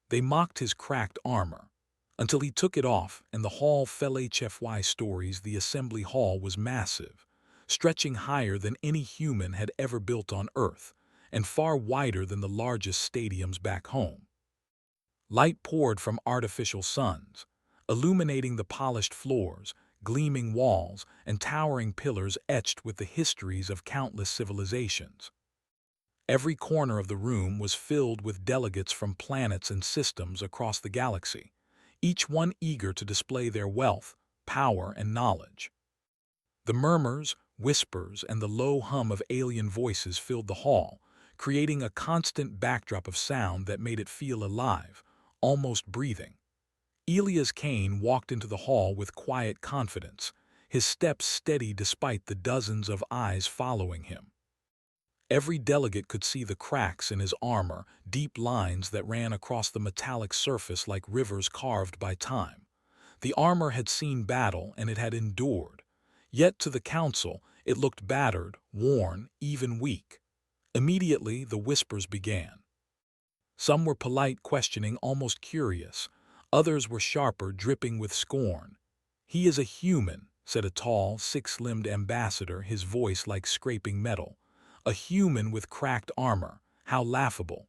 They mocked his cracked armor, until he took it off and the hall fell. HFY Stories. The assembly hall was massive, stretching higher than any human had ever built on Earth, and far wider than the largest stadiums back home. Light poured from artificial suns, illuminating the polished floors, gleaming walls, and towering pillars etched with the histories of countless civilizations. Every corner of the room was filled with delegates from planets and systems across the galaxy, each one eager to display their wealth, power, and knowledge. The murmurs, whispers, and the low hum of alien voices filled the hall, creating a constant backdrop of sound that made it feel alive, almost breathing. Elias Kane walked into the hall with quiet confidence, his steps steady despite the dozens of eyes following him. Every delegate could see the cracks in his armor, deep lines that ran across the metallic surface like rivers carved by time. The armor had seen battle and it had endured. Yet to the council, it looked battered, worn, even weak. Immediately, the whispers began. Some were polite, questioning, almost curious. Others were sharper, dripping with scorn. "He is a human," said a tall, six-limbed ambassador, his voice like scraping metal. "A human with cracked armor. How laughable."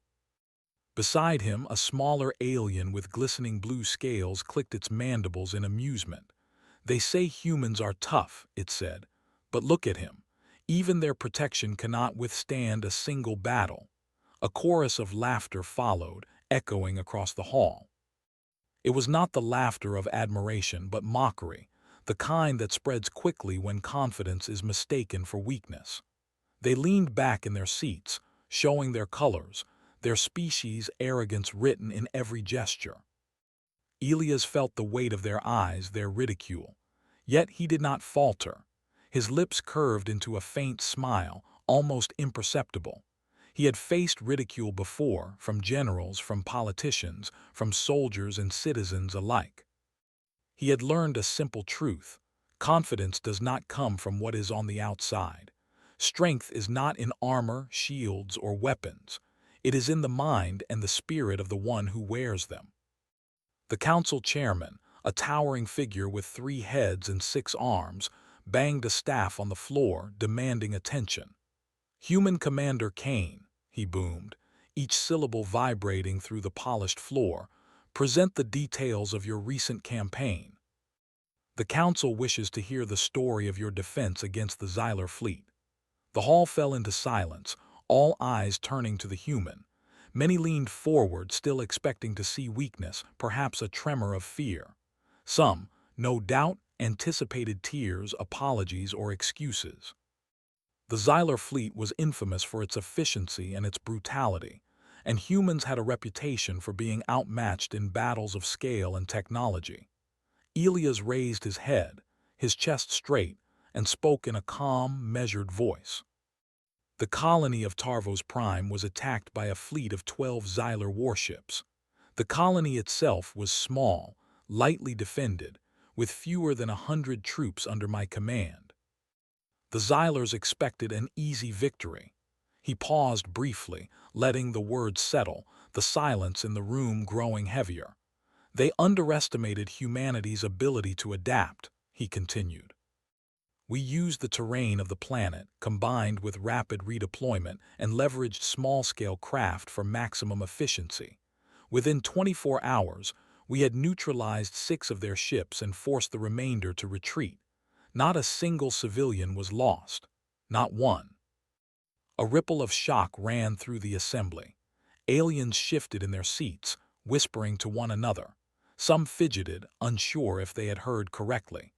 Beside him, a smaller alien with glistening blue scales clicked its mandibles in amusement. "They say humans are tough," it said, "but look at him. Even their protection cannot withstand a single battle." A chorus of laughter followed, echoing across the hall. It was not the laughter of admiration, but mockery, the kind that spreads quickly when confidence is mistaken for weakness. They leaned back in their seats, showing their colors, their species' arrogance written in every gesture. Elias felt the weight of their eyes, their ridicule. Yet he did not falter. His lips curved into a faint smile, almost imperceptible. He had faced ridicule before, from generals, from politicians, from soldiers and citizens alike. He had learned a simple truth: confidence does not come from what is on the outside. Strength is not in armor, shields, or weapons. It is in the mind and the spirit of the one who wears them. The council chairman, a towering figure with 3 heads and 6 arms, banged a staff on the floor, demanding attention. "Human Commander Kane," he boomed, each syllable vibrating through the polished floor, "present the details of your recent campaign. The council wishes to hear the story of your defense against the Xylar fleet." The hall fell into silence, all eyes turning to the human. Many leaned forward, still expecting to see weakness, perhaps a tremor of fear. Some, no doubt, anticipated tears, apologies, or excuses. The Xylar fleet was infamous for its efficiency and its brutality, and humans had a reputation for being outmatched in battles of scale and technology. Elias raised his head, his chest straight, and spoke in a calm, measured voice. The colony of Tarvos Prime was attacked by a fleet of 12 Xylar warships. The colony itself was small, lightly defended, with fewer than 100 troops under my command. The Xylars expected an easy victory. He paused briefly, letting the words settle, the silence in the room growing heavier. "They underestimated humanity's ability to adapt," he continued. "We used the terrain of the planet, combined with rapid redeployment, and leveraged small-scale craft for maximum efficiency. Within 24 hours, we had neutralized 6 of their ships and forced the remainder to retreat. Not a single civilian was lost. Not one." A ripple of shock ran through the assembly. Aliens shifted in their seats, whispering to one another. Some fidgeted, unsure if they had heard correctly.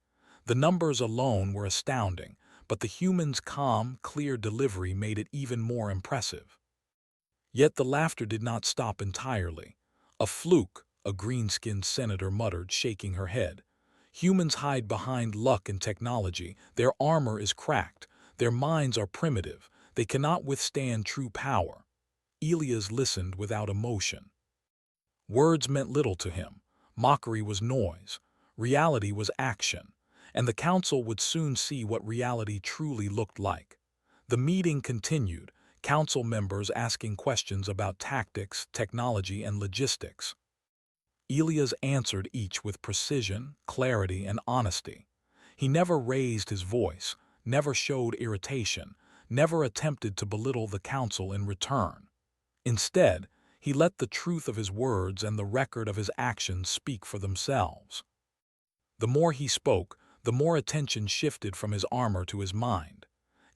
The numbers alone were astounding, but the humans' calm, clear delivery made it even more impressive. Yet the laughter did not stop entirely. "A fluke," a green-skinned senator muttered, shaking her head. "Humans hide behind luck and technology. Their armor is cracked. Their minds are primitive. They cannot withstand true power." Elias listened without emotion. Words meant little to him. Mockery was noise. Reality was action. And the council would soon see what reality truly looked like. The meeting continued, council members asking questions about tactics, technology, and logistics. Elias answered each with precision, clarity, and honesty. He never raised his voice, never showed irritation, never attempted to belittle the council in return. Instead, he let the truth of his words and the record of his actions speak for themselves. The more he spoke, the more attention shifted from his armor to his mind.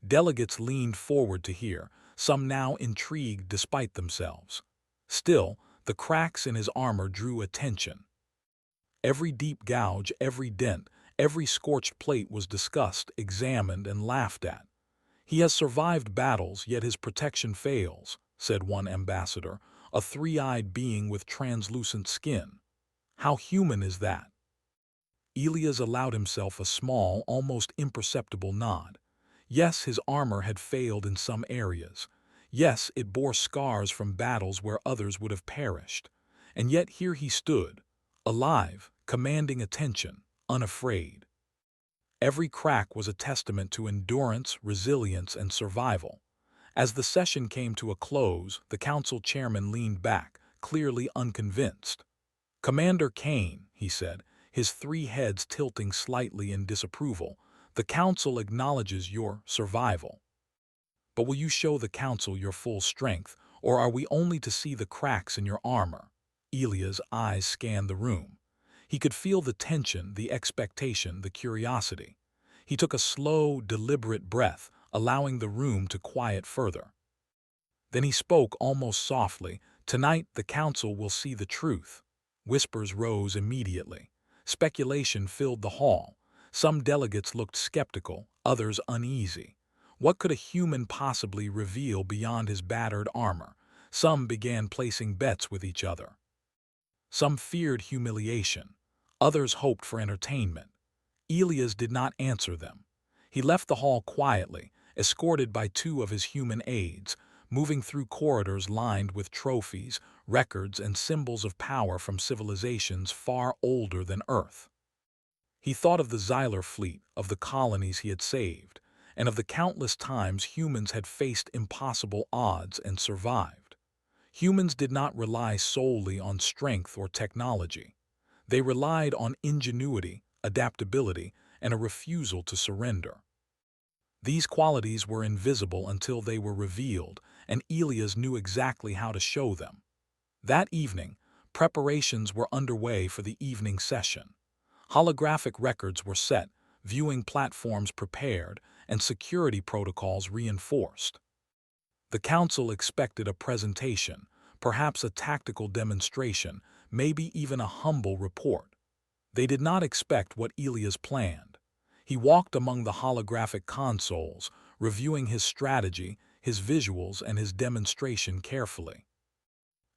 Delegates leaned forward to hear, some now intrigued despite themselves. Still, the cracks in his armor drew attention. Every deep gouge, every dent, every scorched plate was discussed, examined, and laughed at. "He has survived battles, yet his protection fails," said one ambassador, a three-eyed being with translucent skin. "How human is that?" Elias allowed himself a small, almost imperceptible nod. Yes, his armor had failed in some areas. Yes, it bore scars from battles where others would have perished. And yet here he stood, alive, commanding attention, unafraid. Every crack was a testament to endurance, resilience, and survival. As the session came to a close, the council chairman leaned back, clearly unconvinced. "Commander Kane," he said, his three heads tilting slightly in disapproval, "the council acknowledges your survival. But will you show the council your full strength, or are we only to see the cracks in your armor?" Elia's eyes scanned the room. He could feel the tension, the expectation, the curiosity. He took a slow, deliberate breath, allowing the room to quiet further. Then he spoke almost softly, "Tonight the council will see the truth." Whispers rose immediately. Speculation filled the hall. Some delegates looked skeptical, others uneasy. What could a human possibly reveal beyond his battered armor? Some began placing bets with each other. Some feared humiliation. Others hoped for entertainment. Elias did not answer them. He left the hall quietly, escorted by two of his human aides, moving through corridors lined with trophies, records, and symbols of power from civilizations far older than Earth. He thought of the Xyler fleet, of the colonies he had saved, and of the countless times humans had faced impossible odds and survived. Humans did not rely solely on strength or technology. They relied on ingenuity, adaptability, and a refusal to surrender. These qualities were invisible until they were revealed, and Elias knew exactly how to show them. That evening, preparations were underway for the evening session. Holographic records were set, viewing platforms prepared, and security protocols reinforced. The council expected a presentation, perhaps a tactical demonstration, maybe even a humble report. They did not expect what Elias planned. He walked among the holographic consoles, reviewing his strategy, his visuals, and his demonstration carefully.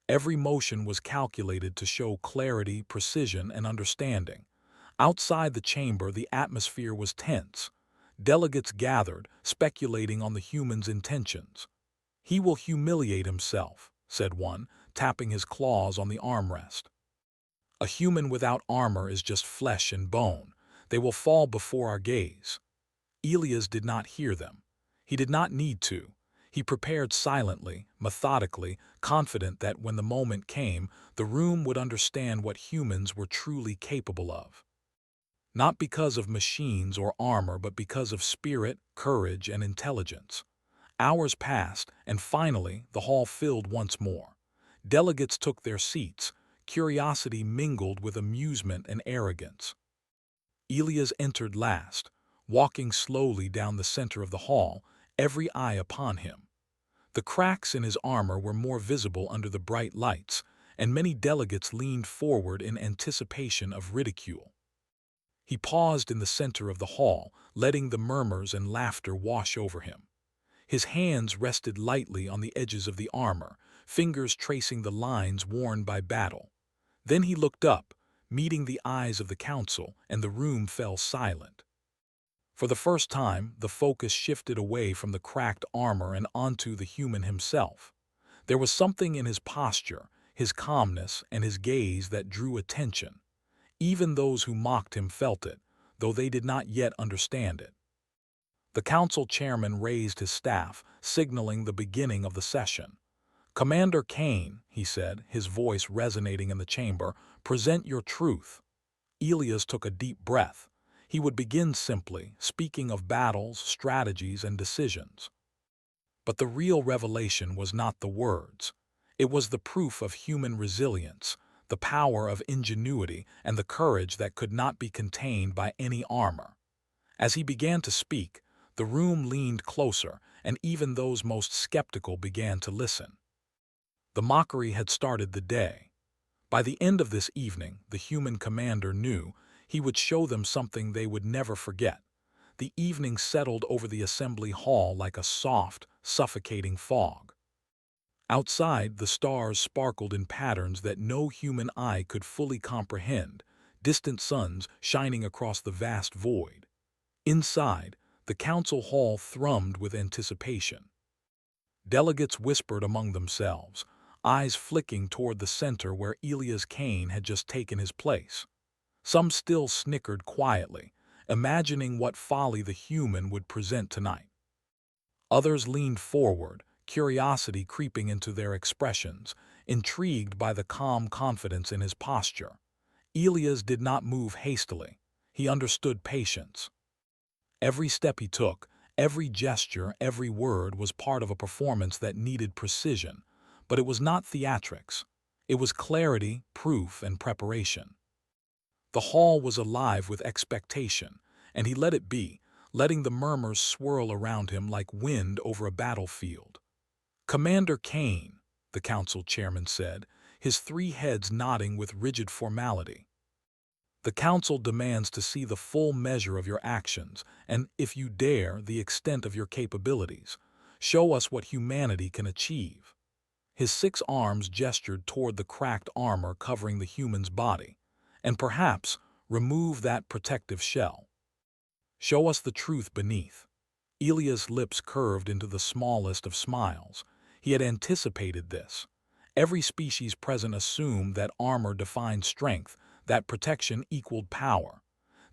Every motion was calculated to show clarity, precision, and understanding. Outside the chamber, the atmosphere was tense. Delegates gathered, speculating on the human's intentions. "He will humiliate himself," said one, tapping his claws on the armrest. "A human without armor is just flesh and bone. They will fall before our gaze." Elias did not hear them. He did not need to. He prepared silently, methodically, confident that when the moment came, the room would understand what humans were truly capable of. Not because of machines or armor, but because of spirit, courage, and intelligence. Hours passed, and finally the hall filled once more. Delegates took their seats, curiosity mingled with amusement and arrogance. Elias entered last, walking slowly down the center of the hall, every eye upon him. The cracks in his armor were more visible under the bright lights, and many delegates leaned forward in anticipation of ridicule. He paused in the center of the hall, letting the murmurs and laughter wash over him. His hands rested lightly on the edges of the armor, fingers tracing the lines worn by battle. Then he looked up, meeting the eyes of the council, and the room fell silent. For the first time, the focus shifted away from the cracked armor and onto the human himself. There was something in his posture, his calmness, and his gaze that drew attention. Even those who mocked him felt it, though they did not yet understand it. The council chairman raised his staff, signaling the beginning of the session. "Commander Kane," he said, his voice resonating in the chamber, "present your truth." Elias took a deep breath. He would begin simply, speaking of battles, strategies, and decisions. But the real revelation was not the words. It was the proof of human resilience, the power of ingenuity, and the courage that could not be contained by any armor. As he began to speak, the room leaned closer, and even those most skeptical began to listen. The mockery had started the day. By the end of this evening, the human commander knew he would show them something they would never forget. The evening settled over the assembly hall like a soft, suffocating fog. Outside, the stars sparkled in patterns that no human eye could fully comprehend, distant suns shining across the vast void. Inside, the council hall thrummed with anticipation. Delegates whispered among themselves, eyes flicking toward the center where Elias Kane had just taken his place. Some still snickered quietly, imagining what folly the human would present tonight. Others leaned forward, curiosity creeping into their expressions, intrigued by the calm confidence in his posture. Elias did not move hastily. He understood patience. Every step he took, every gesture, every word was part of a performance that needed precision, but it was not theatrics. It was clarity, proof, and preparation. The hall was alive with expectation, and he let it be, letting the murmurs swirl around him like wind over a battlefield. "Commander Kane," the council chairman said, his three heads nodding with rigid formality. "The council demands to see the full measure of your actions, and, if you dare, the extent of your capabilities. Show us what humanity can achieve." His 6 arms gestured toward the cracked armor covering the human's body. "And perhaps remove that protective shell. Show us the truth beneath." Elias' lips curved into the smallest of smiles. He had anticipated this. Every species present assumed that armor defined strength, that protection equaled power.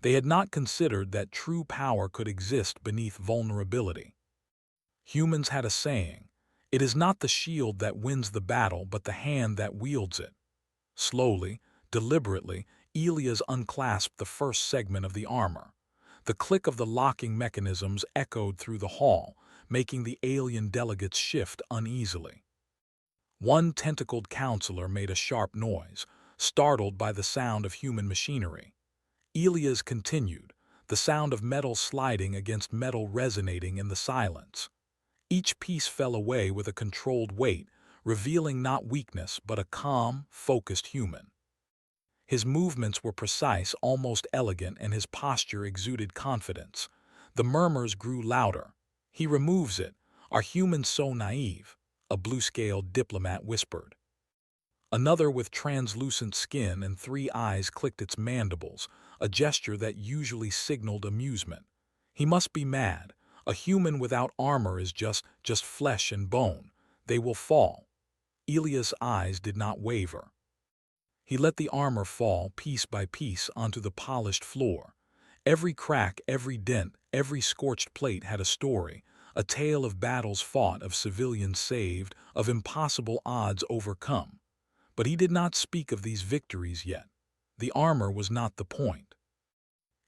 They had not considered that true power could exist beneath vulnerability. Humans had a saying, "It is not the shield that wins the battle, but the hand that wields it." Slowly, deliberately, Elias unclasped the first segment of the armor. The click of the locking mechanisms echoed through the hall, making the alien delegates shift uneasily. One tentacled counselor made a sharp noise, startled by the sound of human machinery. Elias continued, the sound of metal sliding against metal resonating in the silence. Each piece fell away with a controlled weight, revealing not weakness but a calm, focused human. His movements were precise, almost elegant, and his posture exuded confidence. The murmurs grew louder. "He removes it. Are humans so naive?" a blue-scaled diplomat whispered. Another with translucent skin and 3 eyes clicked its mandibles, a gesture that usually signaled amusement. "He must be mad. A human without armor is just flesh and bone. They will fall." Elias' eyes did not waver. He let the armor fall piece by piece onto the polished floor. Every crack, every dent, every scorched plate had a story, a tale of battles fought, of civilians saved, of impossible odds overcome. But he did not speak of these victories yet. The armor was not the point.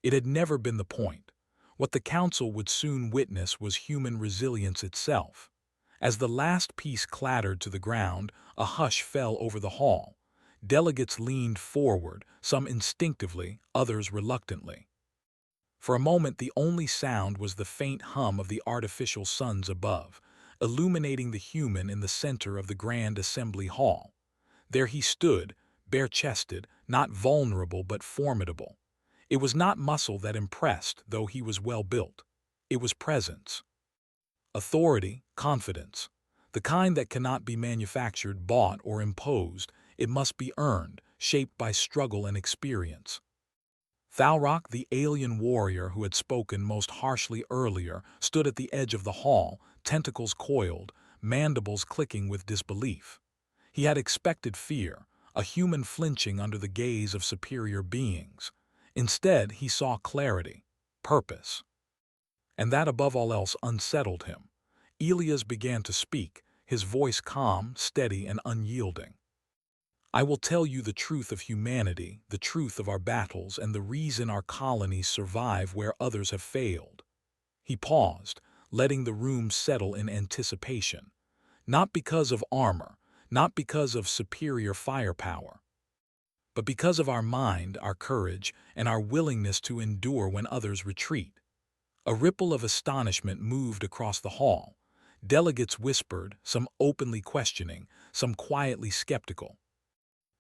It had never been the point. What the council would soon witness was human resilience itself. As the last piece clattered to the ground, a hush fell over the hall. Delegates leaned forward, some instinctively, others reluctantly. For a moment the only sound was the faint hum of the artificial suns above, illuminating the human in the center of the grand assembly hall. There he stood, bare-chested, not vulnerable but formidable. It was not muscle that impressed, though he was well built. It was presence. Authority, confidence. The kind that cannot be manufactured, bought, or imposed. It must be earned, shaped by struggle and experience. Thalrock, the alien warrior who had spoken most harshly earlier, stood at the edge of the hall, tentacles coiled, mandibles clicking with disbelief. He had expected fear, a human flinching under the gaze of superior beings. Instead, he saw clarity, purpose. And that above all else unsettled him. Elias began to speak, his voice calm, steady, and unyielding. "I will tell you the truth of humanity, the truth of our battles, and the reason our colonies survive where others have failed." He paused, letting the room settle in anticipation. Not because of armor, not because of superior firepower, but because of our mind, our courage, and our willingness to endure when others retreat. A ripple of astonishment moved across the hall. Delegates whispered, some openly questioning, some quietly skeptical.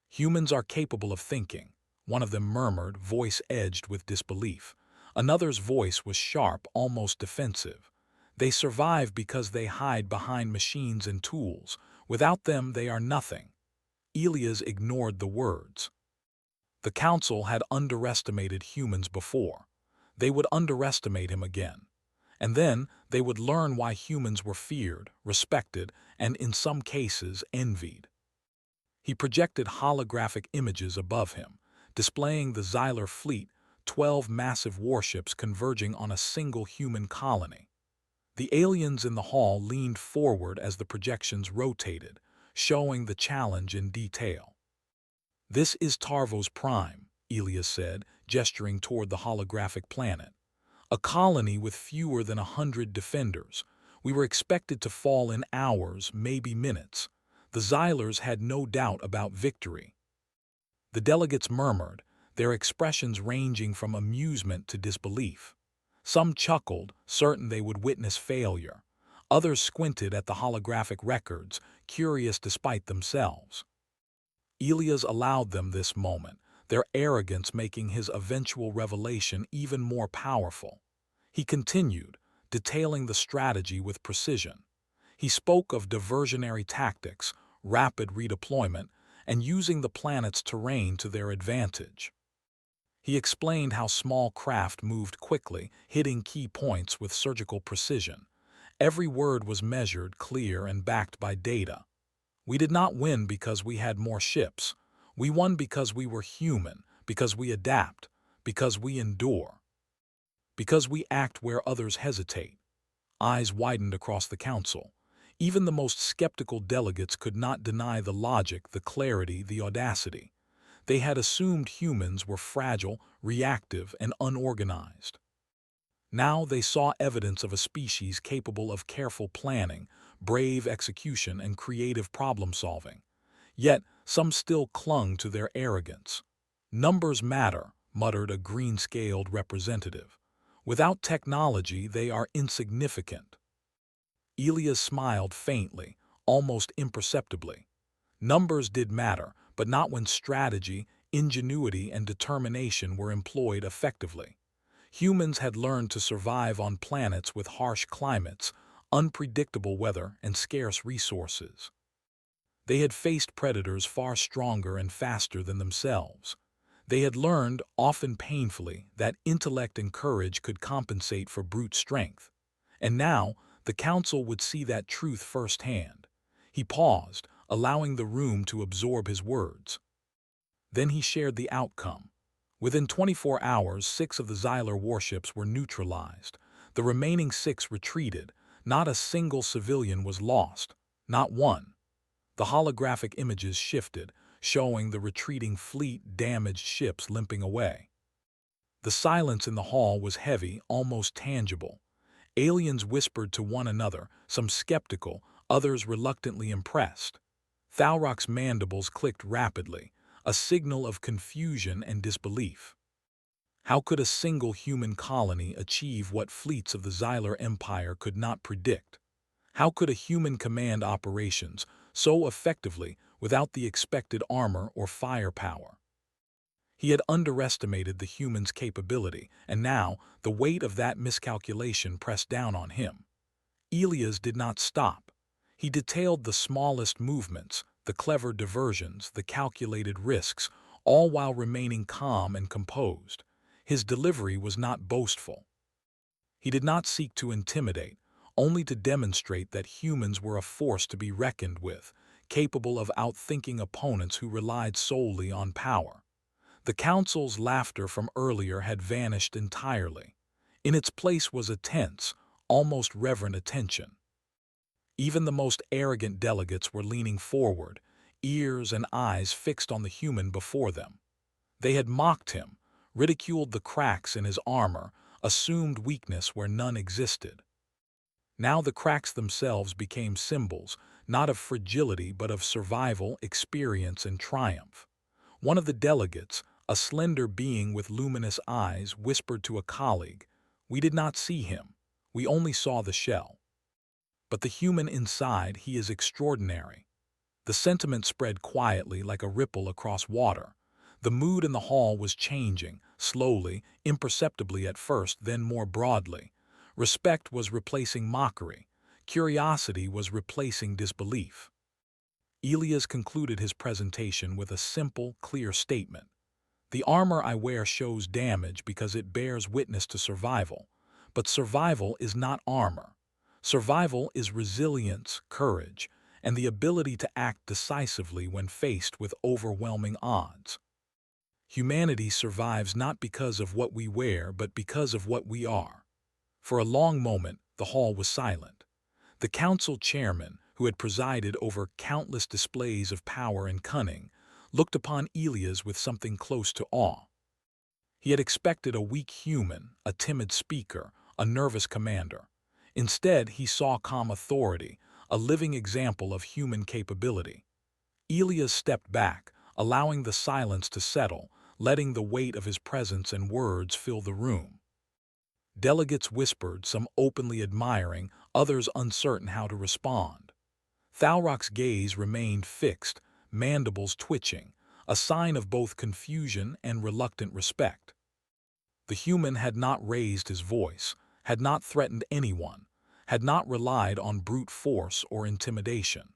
"Humans are capable of thinking," one of them murmured, voice edged with disbelief. Another's voice was sharp, almost defensive. "They survive because they hide behind machines and tools. Without them, they are nothing." Elias ignored the words. The council had underestimated humans before. They would underestimate him again. And then they would learn why humans were feared, respected, and in some cases envied. He projected holographic images above him, displaying the Xylar fleet, 12 massive warships converging on a single human colony. The aliens in the hall leaned forward as the projections rotated, showing the challenge in detail. "This is Tarvos Prime," Elias said, gesturing toward the holographic planet. "A colony with fewer than 100 defenders. We were expected to fall in hours, maybe minutes." The Xylars had no doubt about victory. The delegates murmured, their expressions ranging from amusement to disbelief. Some chuckled, certain they would witness failure. Others squinted at the holographic records, curious despite themselves. Elias allowed them this moment, their arrogance making his eventual revelation even more powerful. He continued, detailing the strategy with precision. He spoke of diversionary tactics, rapid redeployment, and using the planet's terrain to their advantage. He explained how small craft moved quickly, hitting key points with surgical precision. Every word was measured, clear, and backed by data. "We did not win because we had more ships. We won because we were human, because we adapt, because we endure, because we act where others hesitate." Eyes widened across the council. Even the most skeptical delegates could not deny the logic, the clarity, the audacity. They had assumed humans were fragile, reactive, and unorganized. Now they saw evidence of a species capable of careful planning, brave execution, and creative problem-solving. Yet some still clung to their arrogance. "Numbers matter," muttered a green-scaled representative. "Without technology, they are insignificant." Elias smiled faintly, almost imperceptibly. Numbers did matter, but not when strategy, ingenuity, and determination were employed effectively. Humans had learned to survive on planets with harsh climates, unpredictable weather, and scarce resources. They had faced predators far stronger and faster than themselves. They had learned, often painfully, that intellect and courage could compensate for brute strength. And now, the council would see that truth firsthand. He paused, allowing the room to absorb his words. Then he shared the outcome. Within 24 hours, 6 of the Xylar warships were neutralized. The remaining 6 retreated. Not a single civilian was lost. Not one. The holographic images shifted, showing the retreating fleet, damaged ships limping away. The silence in the hall was heavy, almost tangible. Aliens whispered to one another, some skeptical, others reluctantly impressed. Thalrock's mandibles clicked rapidly, a signal of confusion and disbelief. How could a single human colony achieve what fleets of the Xylar Empire could not predict? How could a human command operations so effectively without the expected armor or firepower? He had underestimated the human's capability, and now the weight of that miscalculation pressed down on him. Elias did not stop. He detailed the smallest movements, the clever diversions, the calculated risks, all while remaining calm and composed. His delivery was not boastful. He did not seek to intimidate, only to demonstrate that humans were a force to be reckoned with, capable of outthinking opponents who relied solely on power. The council's laughter from earlier had vanished entirely. In its place was a tense, almost reverent attention. Even the most arrogant delegates were leaning forward, ears and eyes fixed on the human before them. They had mocked him, ridiculed the cracks in his armor, assumed weakness where none existed. Now the cracks themselves became symbols, not of fragility but of survival, experience, and triumph. One of the delegates, a slender being with luminous eyes, whispered to a colleague, "We did not see him. We only saw the shell. But the human inside, he is extraordinary." The sentiment spread quietly like a ripple across water. The mood in the hall was changing, slowly, imperceptibly at first, then more broadly. Respect was replacing mockery. Curiosity was replacing disbelief. Elias concluded his presentation with a simple, clear statement. "The armor I wear shows damage because it bears witness to survival. But survival is not armor. Survival is resilience, courage, and the ability to act decisively when faced with overwhelming odds. Humanity survives not because of what we wear, but because of what we are." For a long moment, the hall was silent. The council chairman, who had presided over countless displays of power and cunning, looked upon Elias with something close to awe. He had expected a weak human, a timid speaker, a nervous commander. Instead, he saw calm authority, a living example of human capability. Elias stepped back, allowing the silence to settle, letting the weight of his presence and words fill the room. Delegates whispered, some openly admiring, others uncertain how to respond. Thalrock's gaze remained fixed, mandibles twitching, a sign of both confusion and reluctant respect. The human had not raised his voice, had not threatened anyone, had not relied on brute force or intimidation.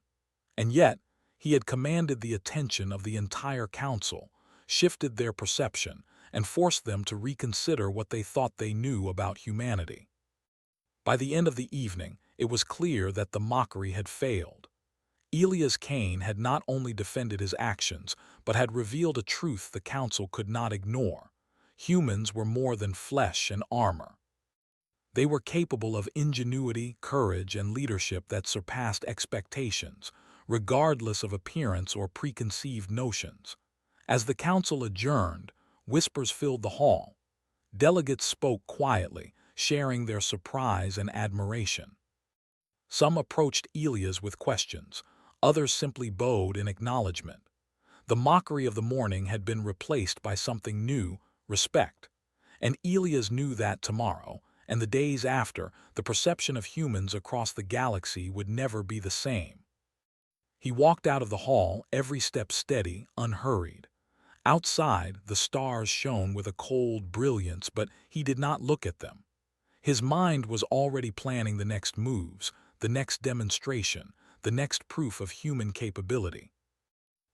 And yet, he had commanded the attention of the entire council, shifted their perception, and forced them to reconsider what they thought they knew about humanity. By the end of the evening, it was clear that the mockery had failed. Elias Kane had not only defended his actions, but had revealed a truth the council could not ignore. Humans were more than flesh and armor. They were capable of ingenuity, courage, and leadership that surpassed expectations, regardless of appearance or preconceived notions. As the council adjourned, whispers filled the hall. Delegates spoke quietly, sharing their surprise and admiration. Some approached Elias with questions, others simply bowed in acknowledgement. The mockery of the morning had been replaced by something new, respect. And Elias knew that tomorrow, and the days after, the perception of humans across the galaxy would never be the same. He walked out of the hall, every step steady, unhurried. Outside, the stars shone with a cold brilliance, but he did not look at them. His mind was already planning the next moves, the next demonstration, the next proof of human capability.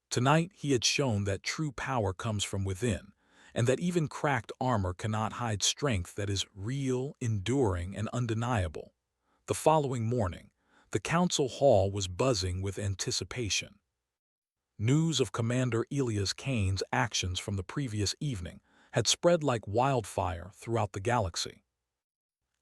Tonight, he had shown that true power comes from within, and that even cracked armor cannot hide strength that is real, enduring, and undeniable. The following morning, the council hall was buzzing with anticipation. News of Commander Elias Kane's actions from the previous evening had spread like wildfire throughout the galaxy.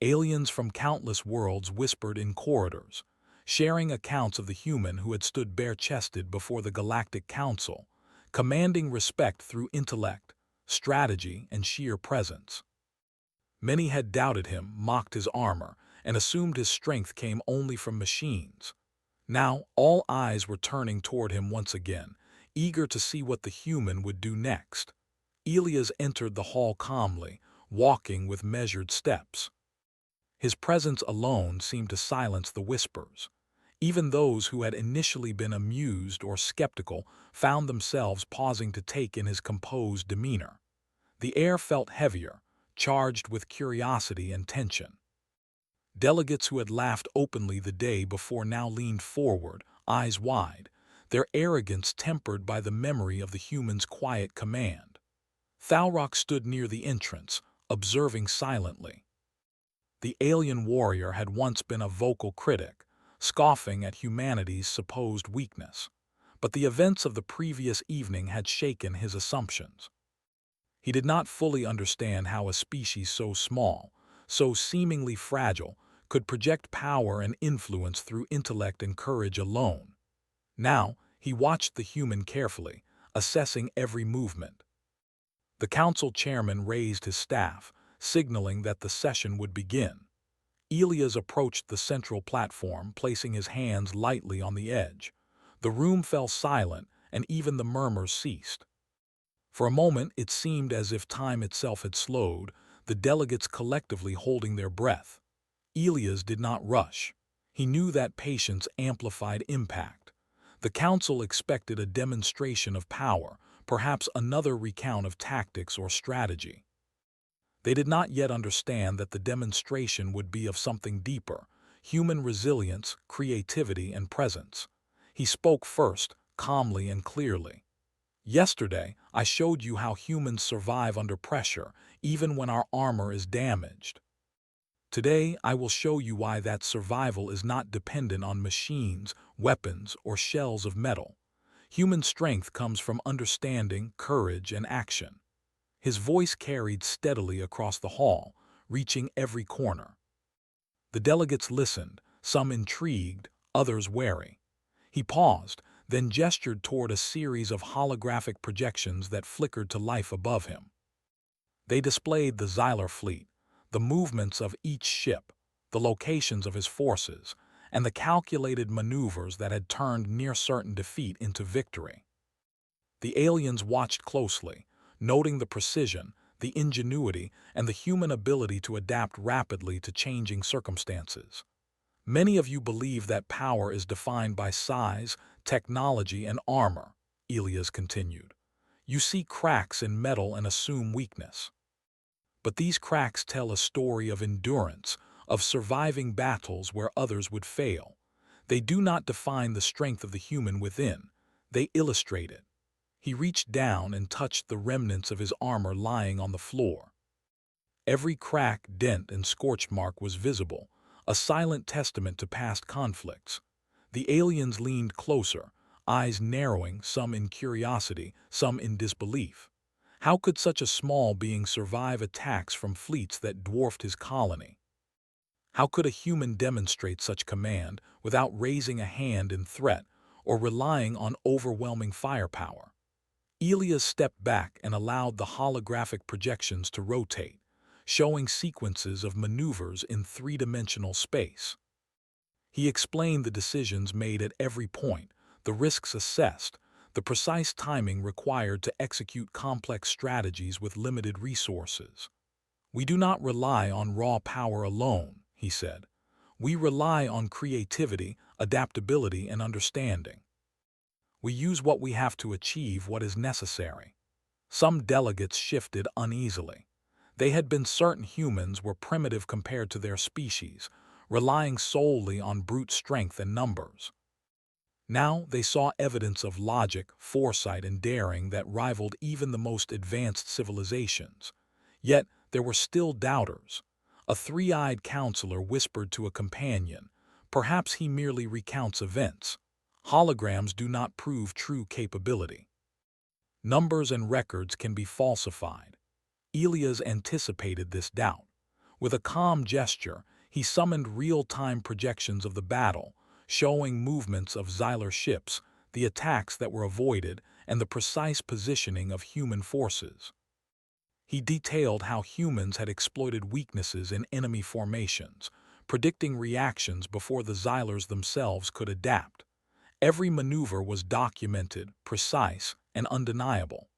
Aliens from countless worlds whispered in corridors, sharing accounts of the human who had stood bare-chested before the Galactic Council, commanding respect through intellect, strategy, and sheer presence. Many had doubted him, mocked his armor, and assumed his strength came only from machines. Now, all eyes were turning toward him once again, eager to see what the human would do next. Elias entered the hall calmly, walking with measured steps. His presence alone seemed to silence the whispers. Even those who had initially been amused or skeptical found themselves pausing to take in his composed demeanor. The air felt heavier, charged with curiosity and tension. Delegates who had laughed openly the day before now leaned forward, eyes wide, their arrogance tempered by the memory of the human's quiet command. Thalrock stood near the entrance, observing silently. The alien warrior had once been a vocal critic, scoffing at humanity's supposed weakness. But the events of the previous evening had shaken his assumptions. He did not fully understand how a species so small, so seemingly fragile, could project power and influence through intellect and courage alone. Now, he watched the human carefully, assessing every movement. The council chairman raised his staff, signaling that the session would begin. Elias approached the central platform, placing his hands lightly on the edge. The room fell silent, and even the murmurs ceased. For a moment, it seemed as if time itself had slowed, the delegates collectively holding their breath. Elias did not rush. He knew that patience amplified impact. The council expected a demonstration of power, perhaps another recount of tactics or strategy. They did not yet understand that the demonstration would be of something deeper: human resilience, creativity, and presence. He spoke first, calmly and clearly. "Yesterday, I showed you how humans survive under pressure, even when our armor is damaged. Today, I will show you why that survival is not dependent on machines, weapons, or shells of metal. Human strength comes from understanding, courage, and action." His voice carried steadily across the hall, reaching every corner. The delegates listened, some intrigued, others wary. He paused, then gestured toward a series of holographic projections that flickered to life above him. They displayed the Xylar fleet, the movements of each ship, the locations of his forces, and the calculated maneuvers that had turned near-certain defeat into victory. The aliens watched closely, noting the precision, the ingenuity, and the human ability to adapt rapidly to changing circumstances. "Many of you believe that power is defined by size, technology, and armor," Elias continued. "You see cracks in metal and assume weakness. But these cracks tell a story of endurance, of surviving battles where others would fail. They do not define the strength of the human within, they illustrate it." He reached down and touched the remnants of his armor lying on the floor. Every crack, dent, and scorch mark was visible, a silent testament to past conflicts. The aliens leaned closer, eyes narrowing, some in curiosity, some in disbelief. How could such a small being survive attacks from fleets that dwarfed his colony? How could a human demonstrate such command without raising a hand in threat or relying on overwhelming firepower? Elias stepped back and allowed the holographic projections to rotate, showing sequences of maneuvers in three-dimensional space. He explained the decisions made at every point, the risks assessed, the precise timing required to execute complex strategies with limited resources. "We do not rely on raw power alone," he said. "We rely on creativity, adaptability, and understanding. We use what we have to achieve what is necessary." Some delegates shifted uneasily. They had been certain humans were primitive compared to their species, relying solely on brute strength and numbers. Now they saw evidence of logic, foresight, and daring that rivaled even the most advanced civilizations. Yet there were still doubters. A three-eyed counselor whispered to a companion, "Perhaps he merely recounts events. Holograms do not prove true capability. Numbers and records can be falsified." Elias anticipated this doubt. With a calm gesture, he summoned real-time projections of the battle, showing movements of Xylar ships, the attacks that were avoided, and the precise positioning of human forces. He detailed how humans had exploited weaknesses in enemy formations, predicting reactions before the Xylars themselves could adapt. Every maneuver was documented, precise, and undeniable.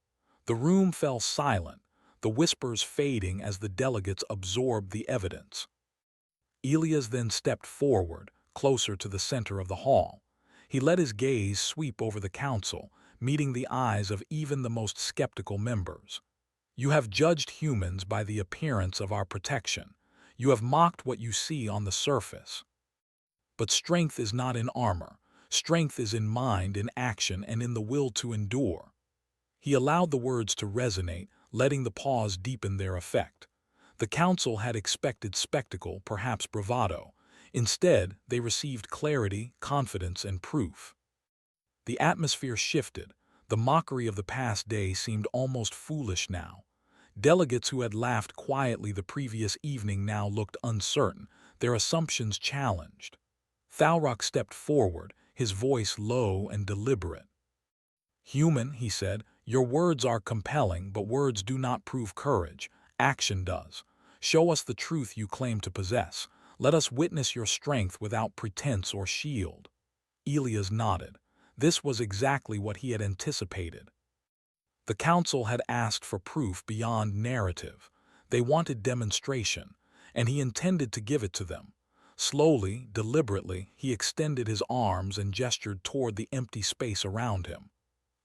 The room fell silent, the whispers fading as the delegates absorbed the evidence. Elias then stepped forward, closer to the center of the hall. He let his gaze sweep over the council, meeting the eyes of even the most skeptical members. "You have judged humans by the appearance of our protection. You have mocked what you see on the surface. But strength is not in armor. Strength is in mind, in action, and in the will to endure." He allowed the words to resonate, letting the pause deepen their effect. The council had expected spectacle, perhaps bravado. Instead, they received clarity, confidence, and proof. The atmosphere shifted. The mockery of the past day seemed almost foolish now. Delegates who had laughed quietly the previous evening now looked uncertain, their assumptions challenged. Thalrock stepped forward, his voice low and deliberate. "Human," he said, "your words are compelling, but words do not prove courage. Action does. Show us the truth you claim to possess. Let us witness your strength without pretense or shield." Elias nodded. This was exactly what he had anticipated. The council had asked for proof beyond narrative. They wanted demonstration, and he intended to give it to them. Slowly, deliberately, he extended his arms and gestured toward the empty space around him.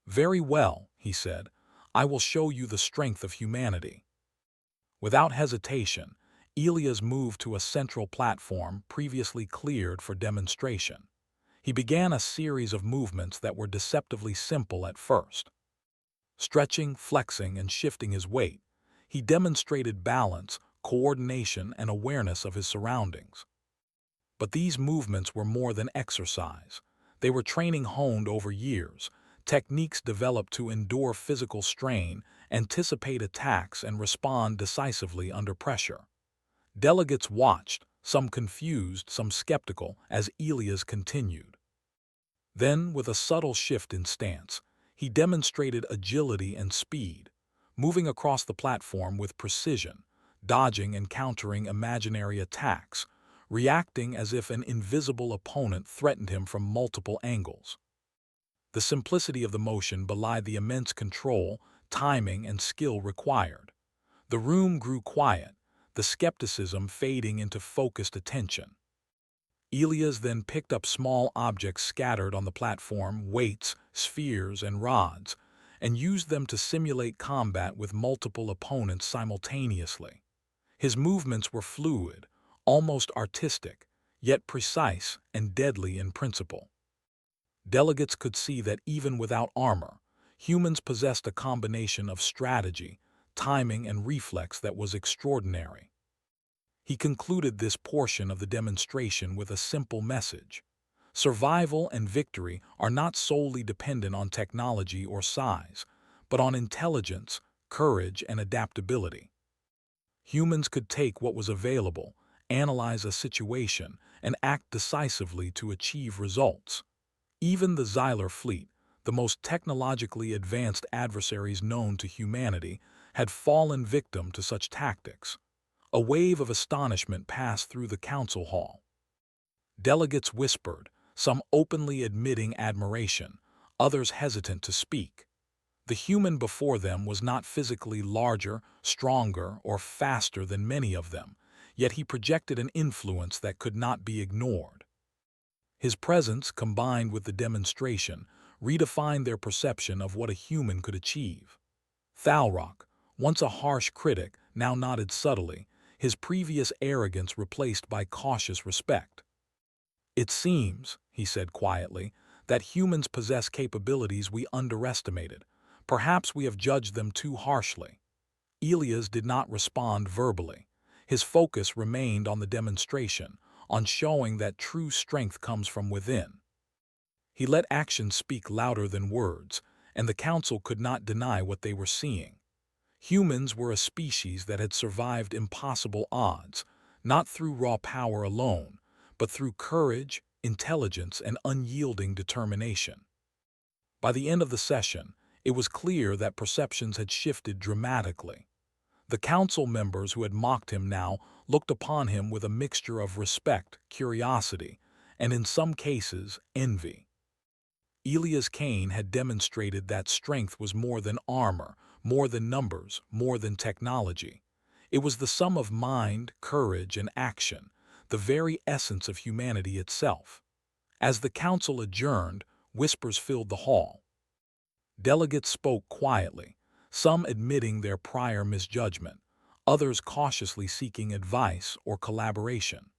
"Very well," he said, "I will show you the strength of humanity." Without hesitation, Elias moved to a central platform previously cleared for demonstration. He began a series of movements that were deceptively simple at first. Stretching, flexing, and shifting his weight, he demonstrated balance, coordination, and awareness of his surroundings. But these movements were more than exercise. They were training honed over years, techniques developed to endure physical strain, anticipate attacks, and respond decisively under pressure. Delegates watched, some confused, some skeptical, as Elias continued. Then, with a subtle shift in stance, he demonstrated agility and speed, moving across the platform with precision, dodging and countering imaginary attacks, reacting as if an invisible opponent threatened him from multiple angles. The simplicity of the motion belied the immense control, timing, and skill required. The room grew quiet, the skepticism fading into focused attention. Elias then picked up small objects scattered on the platform, weights, spheres, and rods, and used them to simulate combat with multiple opponents simultaneously. His movements were fluid, almost artistic, yet precise and deadly in principle. Delegates could see that even without armor, humans possessed a combination of strategy, timing, and reflex that was extraordinary. He concluded this portion of the demonstration with a simple message. Survival and victory are not solely dependent on technology or size, but on intelligence, courage, and adaptability. Humans could take what was available, analyze a situation, and act decisively to achieve results. Even the Xylar fleet, the most technologically advanced adversaries known to humanity, had fallen victim to such tactics. A wave of astonishment passed through the council hall. Delegates whispered, some openly admitting admiration, others hesitant to speak. The human before them was not physically larger, stronger, or faster than many of them, yet he projected an influence that could not be ignored. His presence, combined with the demonstration, redefined their perception of what a human could achieve. Thalrock, once a harsh critic, now nodded subtly, his previous arrogance replaced by cautious respect. "It seems," he said quietly, "that humans possess capabilities we underestimated. Perhaps we have judged them too harshly." Elias did not respond verbally. His focus remained on the demonstration, on showing that true strength comes from within. He let actions speak louder than words, and the council could not deny what they were seeing. Humans were a species that had survived impossible odds, not through raw power alone, but through courage, intelligence, and unyielding determination. By the end of the session, it was clear that perceptions had shifted dramatically. The council members who had mocked him now looked upon him with a mixture of respect, curiosity, and in some cases, envy. Elias Kane had demonstrated that strength was more than armor, more than numbers, more than technology. It was the sum of mind, courage, and action, the very essence of humanity itself. As the council adjourned, whispers filled the hall. Delegates spoke quietly, some admitting their prior misjudgment, others cautiously seeking advice or collaboration.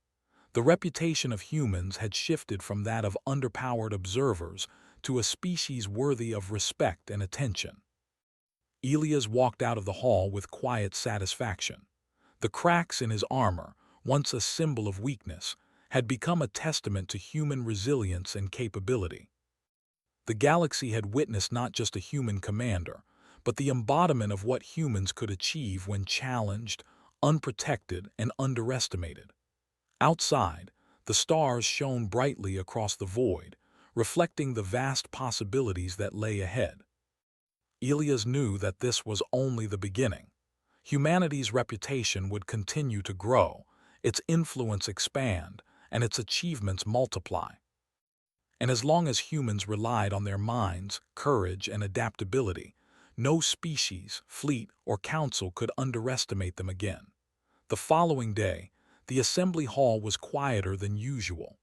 The reputation of humans had shifted from that of underpowered observers to a species worthy of respect and attention. Elias walked out of the hall with quiet satisfaction. The cracks in his armor, once a symbol of weakness, had become a testament to human resilience and capability. The galaxy had witnessed not just a human commander, but the embodiment of what humans could achieve when challenged, unprotected, and underestimated. Outside, the stars shone brightly across the void, reflecting the vast possibilities that lay ahead. Elias knew that this was only the beginning. Humanity's reputation would continue to grow, its influence expand, and its achievements multiply. And as long as humans relied on their minds, courage, and adaptability, no species, fleet, or council could underestimate them again. The following day, the assembly hall was quieter than usual.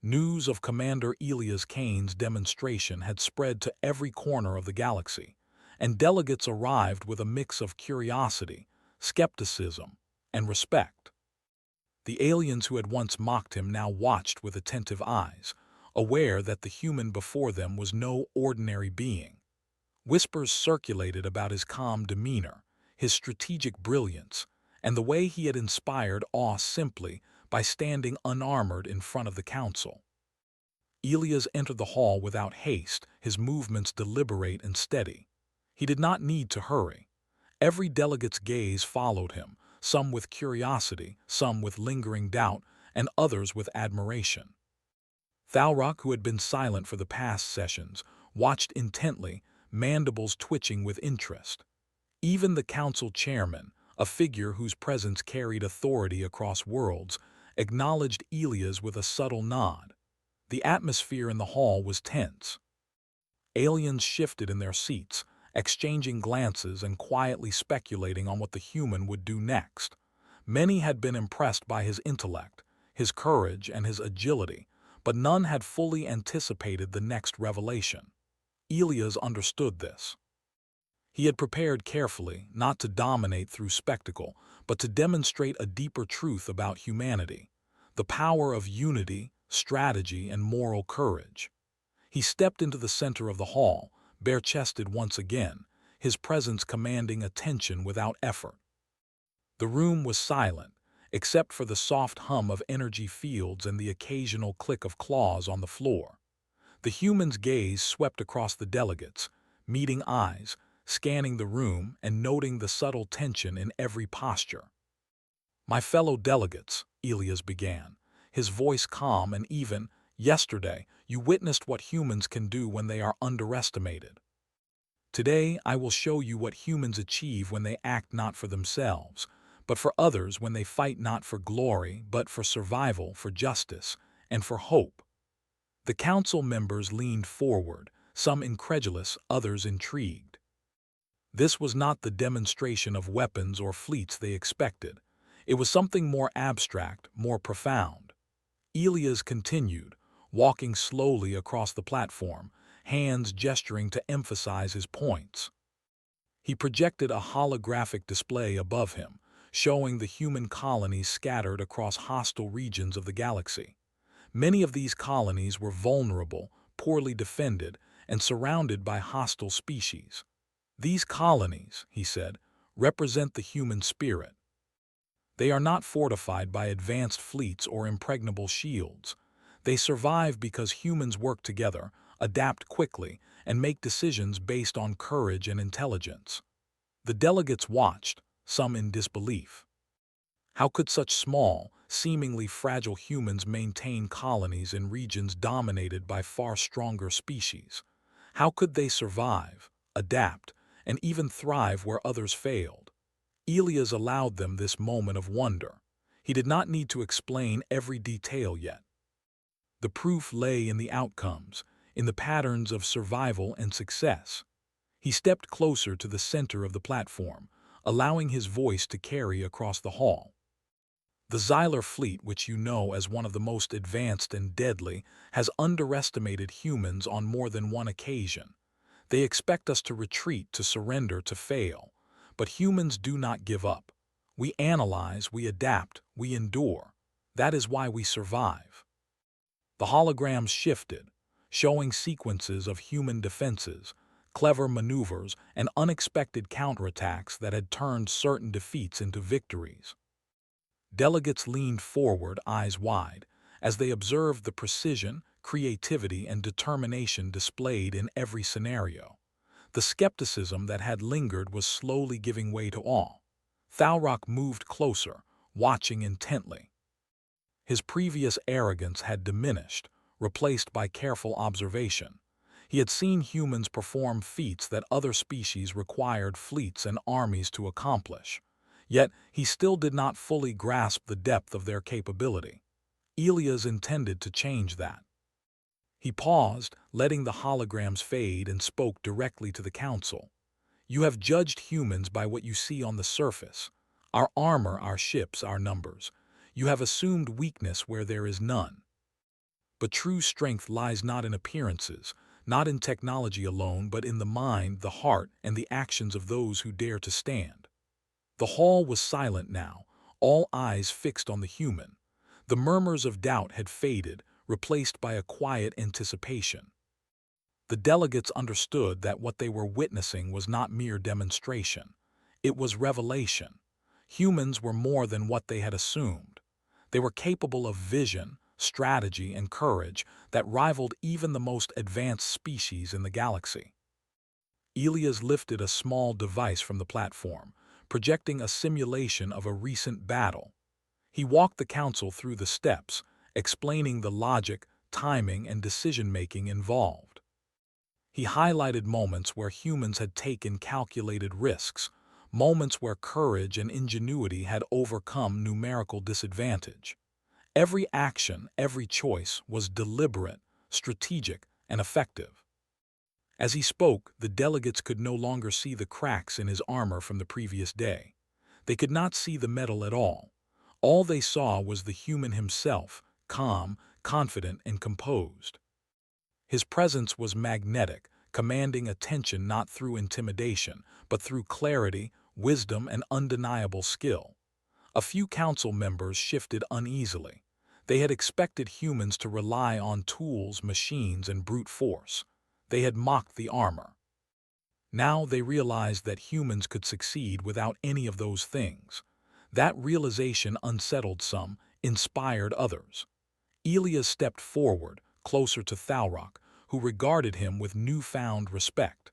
News of Commander Elias Kane's demonstration had spread to every corner of the galaxy, and delegates arrived with a mix of curiosity, skepticism, and respect. The aliens who had once mocked him now watched with attentive eyes, aware that the human before them was no ordinary being. Whispers circulated about his calm demeanor, his strategic brilliance, and the way he had inspired awe simply by standing unarmored in front of the council. Elias entered the hall without haste, his movements deliberate and steady. He did not need to hurry. Every delegate's gaze followed him, some with curiosity, some with lingering doubt, and others with admiration. Thalrock, who had been silent for the past sessions, watched intently, mandibles twitching with interest. Even the council chairman, a figure whose presence carried authority across worlds, acknowledged Elias with a subtle nod. The atmosphere in the hall was tense. Aliens shifted in their seats, exchanging glances and quietly speculating on what the human would do next. Many had been impressed by his intellect, his courage, and his agility, but none had fully anticipated the next revelation. Elias understood this. He had prepared carefully, not to dominate through spectacle, but to demonstrate a deeper truth about humanity, the power of unity, strategy, and moral courage. He stepped into the center of the hall, bare-chested once again, his presence commanding attention without effort. The room was silent, except for the soft hum of energy fields and the occasional click of claws on the floor. The human's gaze swept across the delegates, meeting eyes, scanning the room and noting the subtle tension in every posture. "My fellow delegates," Elias began, his voice calm and even, "yesterday, you witnessed what humans can do when they are underestimated. Today, I will show you what humans achieve when they act not for themselves, but for others, when they fight not for glory, but for survival, for justice, and for hope." The council members leaned forward, some incredulous, others intrigued. This was not the demonstration of weapons or fleets they expected. It was something more abstract, more profound. Elias continued, walking slowly across the platform, hands gesturing to emphasize his points. He projected a holographic display above him, showing the human colonies scattered across hostile regions of the galaxy. Many of these colonies were vulnerable, poorly defended, and surrounded by hostile species. "These colonies," he said, "represent the human spirit. They are not fortified by advanced fleets or impregnable shields. They survive because humans work together, adapt quickly, and make decisions based on courage and intelligence." The delegates watched, some in disbelief. How could such small, seemingly fragile humans maintain colonies in regions dominated by far stronger species? How could they survive, adapt, and even thrive where others failed? Elias allowed them this moment of wonder. He did not need to explain every detail yet. The proof lay in the outcomes, in the patterns of survival and success. He stepped closer to the center of the platform, allowing his voice to carry across the hall. "The Xylar fleet, which you know as one of the most advanced and deadly, has underestimated humans on more than one occasion. They expect us to retreat, to surrender, to fail. But humans do not give up. We analyze, we adapt, we endure. That is why we survive." The holograms shifted, showing sequences of human defenses, clever maneuvers, and unexpected counterattacks that had turned certain defeats into victories. Delegates leaned forward, eyes wide, as they observed the precision, creativity, and determination displayed in every scenario. The skepticism that had lingered was slowly giving way to awe. Thalrock moved closer, watching intently. His previous arrogance had diminished, replaced by careful observation. He had seen humans perform feats that other species required fleets and armies to accomplish. Yet he still did not fully grasp the depth of their capability. Elias intended to change that. He paused, letting the holograms fade, and spoke directly to the council. You have judged humans by what you see on the surface. Our armor, our ships, our numbers. You have assumed weakness where there is none. But true strength lies not in appearances, not in technology alone, but in the mind, the heart, and the actions of those who dare to stand. The hall was silent now, all eyes fixed on the human. The murmurs of doubt had faded, replaced by a quiet anticipation. The delegates understood that what they were witnessing was not mere demonstration. It was revelation. Humans were more than what they had assumed. They were capable of vision, strategy, and courage that rivaled even the most advanced species in the galaxy. Elias lifted a small device from the platform, projecting a simulation of a recent battle. He walked the council through the steps, explaining the logic, timing, and decision-making involved. He highlighted moments where humans had taken calculated risks, moments where courage and ingenuity had overcome numerical disadvantage. Every action, every choice was deliberate, strategic, and effective. As he spoke, the delegates could no longer see the cracks in his armor from the previous day. They could not see the metal at all. All they saw was the human himself, calm, confident, and composed. His presence was magnetic, commanding attention not through intimidation, but through clarity, wisdom, and undeniable skill. A few council members shifted uneasily. They had expected humans to rely on tools, machines, and brute force. They had mocked the armor. Now they realized that humans could succeed without any of those things. That realization unsettled some, inspired others. Elias stepped forward, closer to Thalrock, who regarded him with newfound respect.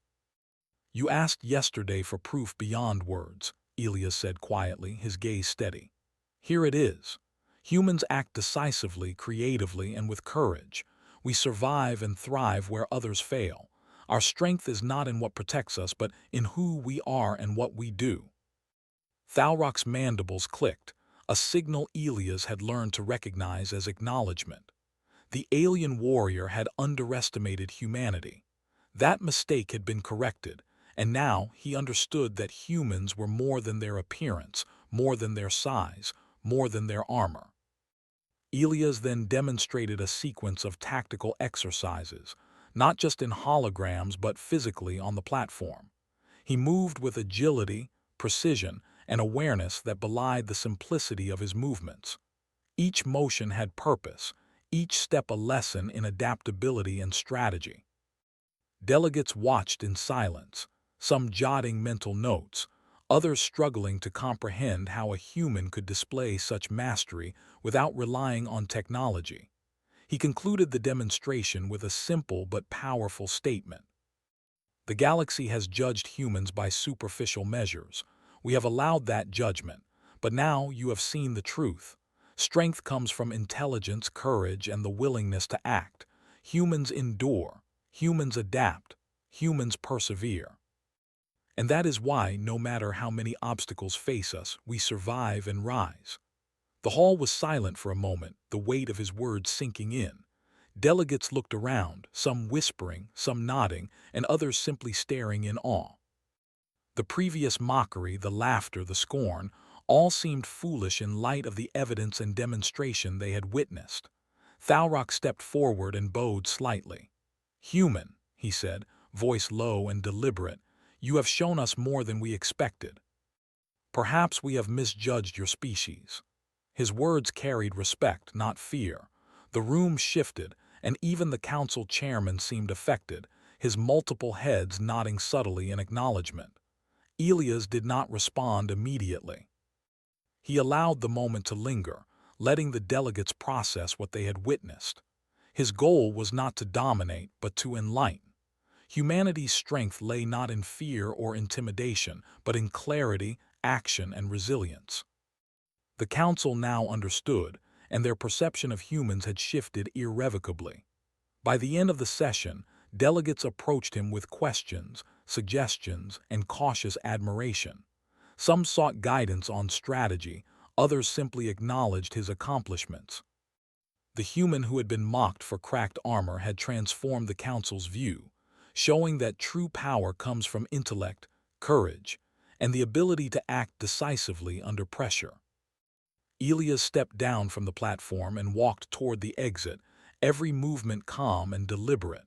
You asked yesterday for proof beyond words, Elias said quietly, his gaze steady. Here it is. Humans act decisively, creatively, and with courage. We survive and thrive where others fail. Our strength is not in what protects us, but in who we are and what we do. Thalrock's mandibles clicked, a signal Elias had learned to recognize as acknowledgement. The alien warrior had underestimated humanity. That mistake had been corrected, and now he understood that humans were more than their appearance, more than their size, more than their armor. Elias then demonstrated a sequence of tactical exercises, not just in holograms but physically on the platform. He moved with agility, precision, and awareness that belied the simplicity of his movements. Each motion had purpose, each step a lesson in adaptability and strategy. Delegates watched in silence, some jotting mental notes, others struggling to comprehend how a human could display such mastery without relying on technology. He concluded the demonstration with a simple but powerful statement. The galaxy has judged humans by superficial measures. We have allowed that judgment, but now you have seen the truth. Strength comes from intelligence, courage, and the willingness to act. Humans endure, humans adapt, humans persevere. And that is why, no matter how many obstacles face us, we survive and rise. The hall was silent for a moment, the weight of his words sinking in. Delegates looked around, some whispering, some nodding, and others simply staring in awe. The previous mockery, the laughter, the scorn, all seemed foolish in light of the evidence and demonstration they had witnessed. Thalrock stepped forward and bowed slightly. "Human," he said, voice low and deliberate, "you have shown us more than we expected. Perhaps we have misjudged your species." His words carried respect, not fear. The room shifted, and even the council chairman seemed affected, his multiple heads nodding subtly in acknowledgement. Elias did not respond immediately. He allowed the moment to linger, letting the delegates process what they had witnessed. His goal was not to dominate, but to enlighten. Humanity's strength lay not in fear or intimidation, but in clarity, action, and resilience. The council now understood, and their perception of humans had shifted irrevocably. By the end of the session, delegates approached him with questions, suggestions, and cautious admiration. Some sought guidance on strategy, others simply acknowledged his accomplishments. The human who had been mocked for cracked armor had transformed the council's view, showing that true power comes from intellect, courage, and the ability to act decisively under pressure. Elias stepped down from the platform and walked toward the exit, every movement calm and deliberate.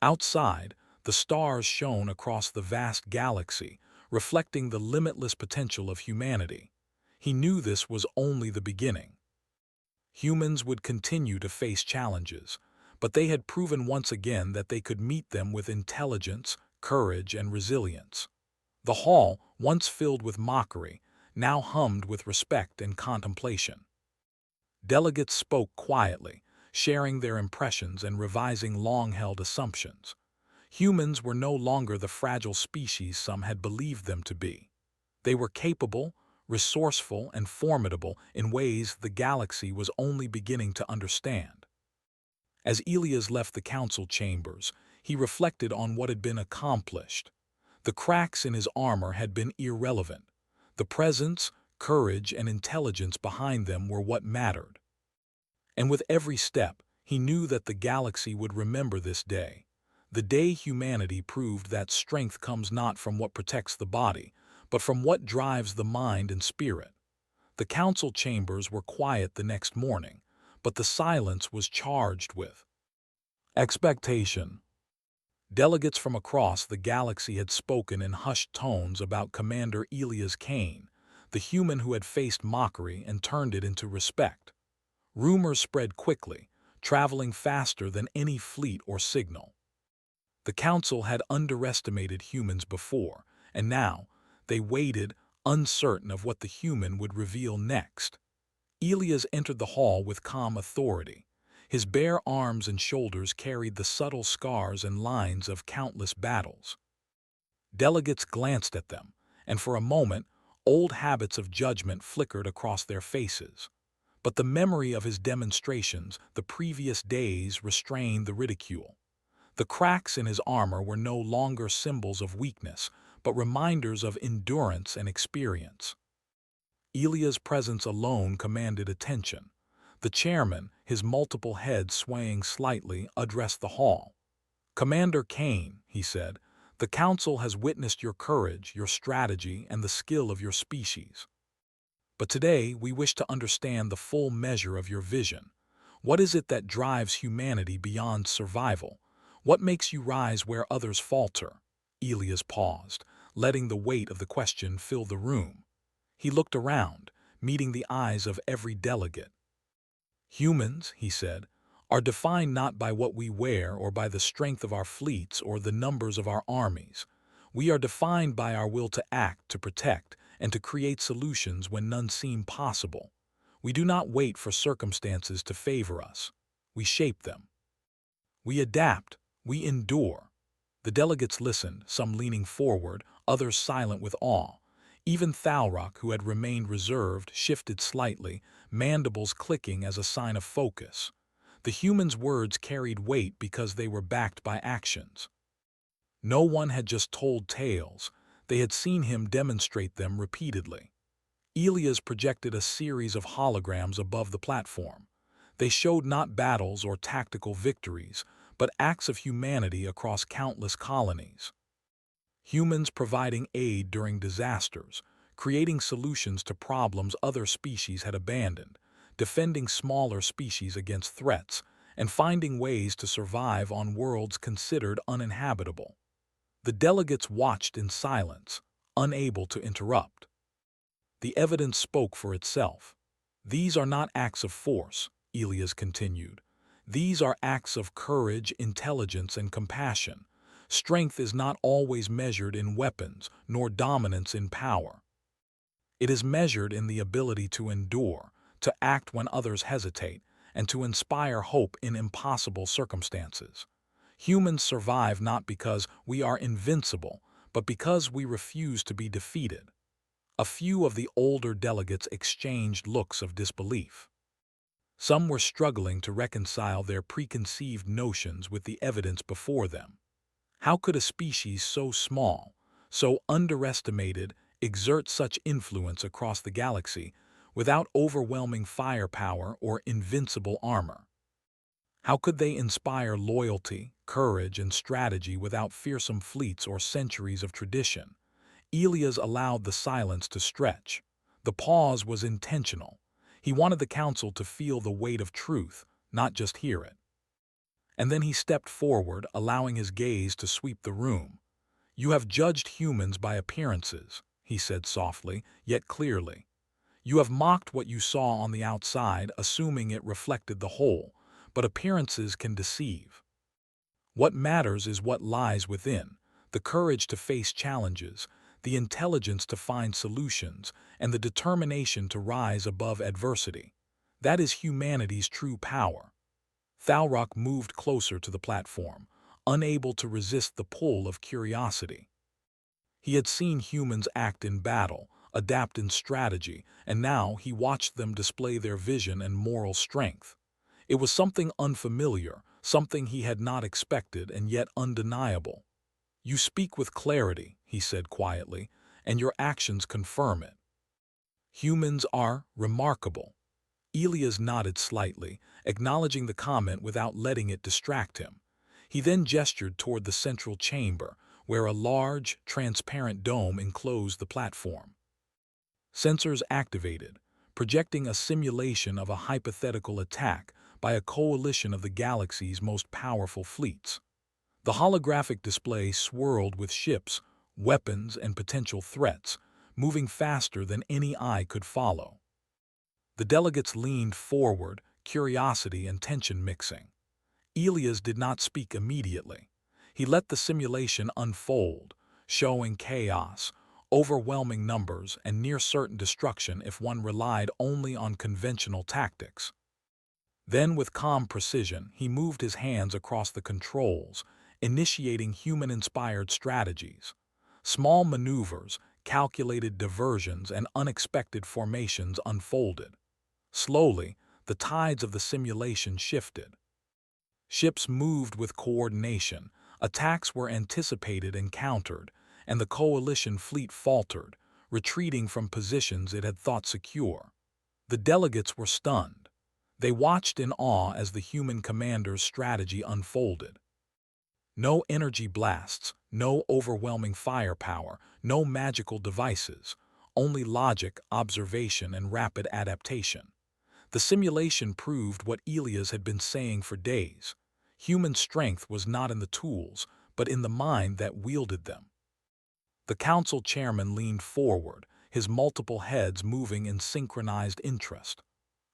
Outside, the stars shone across the vast galaxy, reflecting the limitless potential of humanity. He knew this was only the beginning. Humans would continue to face challenges, but they had proven once again that they could meet them with intelligence, courage, and resilience. The hall, once filled with mockery, now hummed with respect and contemplation. Delegates spoke quietly, sharing their impressions and revising long-held assumptions. Humans were no longer the fragile species some had believed them to be. They were capable, resourceful, and formidable in ways the galaxy was only beginning to understand. As Elias left the council chambers, he reflected on what had been accomplished. The cracks in his armor had been irrelevant. The presence, courage, and intelligence behind them were what mattered. And with every step, he knew that the galaxy would remember this day. The day humanity proved that strength comes not from what protects the body, but from what drives the mind and spirit. The council chambers were quiet the next morning, but the silence was charged with expectation. Delegates from across the galaxy had spoken in hushed tones about Commander Elias Kane, the human who had faced mockery and turned it into respect. Rumors spread quickly, traveling faster than any fleet or signal. The council had underestimated humans before, and now they waited, uncertain of what the human would reveal next. Elias entered the hall with calm authority. His bare arms and shoulders carried the subtle scars and lines of countless battles. Delegates glanced at them, and for a moment, old habits of judgment flickered across their faces. But the memory of his demonstrations the previous days restrained the ridicule. The cracks in his armor were no longer symbols of weakness, but reminders of endurance and experience. Elia's presence alone commanded attention. The chairman, his multiple heads swaying slightly, addressed the hall. "Commander Kane," he said, "the council has witnessed your courage, your strategy, and the skill of your species. But today we wish to understand the full measure of your vision. What is it that drives humanity beyond survival? What makes you rise where others falter?" Elias paused, letting the weight of the question fill the room. He looked around, meeting the eyes of every delegate. "Humans," he said, "are defined not by what we wear or by the strength of our fleets or the numbers of our armies. We are defined by our will to act, to protect, and to create solutions when none seem possible. We do not wait for circumstances to favor us. We shape them. We adapt. We endure." The delegates listened, some leaning forward, others silent with awe. Even Thalrock, who had remained reserved, shifted slightly, mandibles clicking as a sign of focus. The human's words carried weight because they were backed by actions. No one had just told tales. They had seen him demonstrate them repeatedly. Elias projected a series of holograms above the platform. They showed not battles or tactical victories, but acts of humanity across countless colonies. Humans providing aid during disasters, creating solutions to problems other species had abandoned, defending smaller species against threats, and finding ways to survive on worlds considered uninhabitable. The delegates watched in silence, unable to interrupt. The evidence spoke for itself. "These are not acts of force," Elias continued. "These are acts of courage, intelligence, and compassion. Strength is not always measured in weapons, nor dominance in power. It is measured in the ability to endure, to act when others hesitate, and to inspire hope in impossible circumstances. Humans survive not because we are invincible, but because we refuse to be defeated." A few of the older delegates exchanged looks of disbelief. Some were struggling to reconcile their preconceived notions with the evidence before them. How could a species so small, so underestimated, exert such influence across the galaxy without overwhelming firepower or invincible armor? How could they inspire loyalty, courage, and strategy without fearsome fleets or centuries of tradition? Elias allowed the silence to stretch. The pause was intentional. He wanted the council to feel the weight of truth, not just hear it. And then he stepped forward, allowing his gaze to sweep the room. "You have judged humans by appearances," he said softly, yet clearly. "You have mocked what you saw on the outside, assuming it reflected the whole, but appearances can deceive. What matters is what lies within, the courage to face challenges, the intelligence to find solutions, and the determination to rise above adversity. That is humanity's true power." Thalrock moved closer to the platform, unable to resist the pull of curiosity. He had seen humans act in battle, adapt in strategy, and now he watched them display their vision and moral strength. It was something unfamiliar, something he had not expected and yet undeniable. "You speak with clarity," he said quietly, "and your actions confirm it. Humans are remarkable." Elias nodded slightly, acknowledging the comment without letting it distract him. He then gestured toward the central chamber, where a large, transparent dome enclosed the platform. Sensors activated, projecting a simulation of a hypothetical attack by a coalition of the galaxy's most powerful fleets. The holographic display swirled with ships, weapons, and potential threats, moving faster than any eye could follow. The delegates leaned forward, curiosity and tension mixing. Elias did not speak immediately. He let the simulation unfold, showing chaos, overwhelming numbers, and near-certain destruction if one relied only on conventional tactics. Then, with calm precision, he moved his hands across the controls, initiating human-inspired strategies. Small maneuvers, calculated diversions, and unexpected formations unfolded. Slowly, the tides of the simulation shifted. Ships moved with coordination, attacks were anticipated and countered, and the coalition fleet faltered, retreating from positions it had thought secure. The delegates were stunned. They watched in awe as the human commander's strategy unfolded. No energy blasts, no overwhelming firepower, no magical devices, only logic, observation, and rapid adaptation. The simulation proved what Elias had been saying for days. Human strength was not in the tools, but in the mind that wielded them. The council chairman leaned forward, his multiple heads moving in synchronized interest.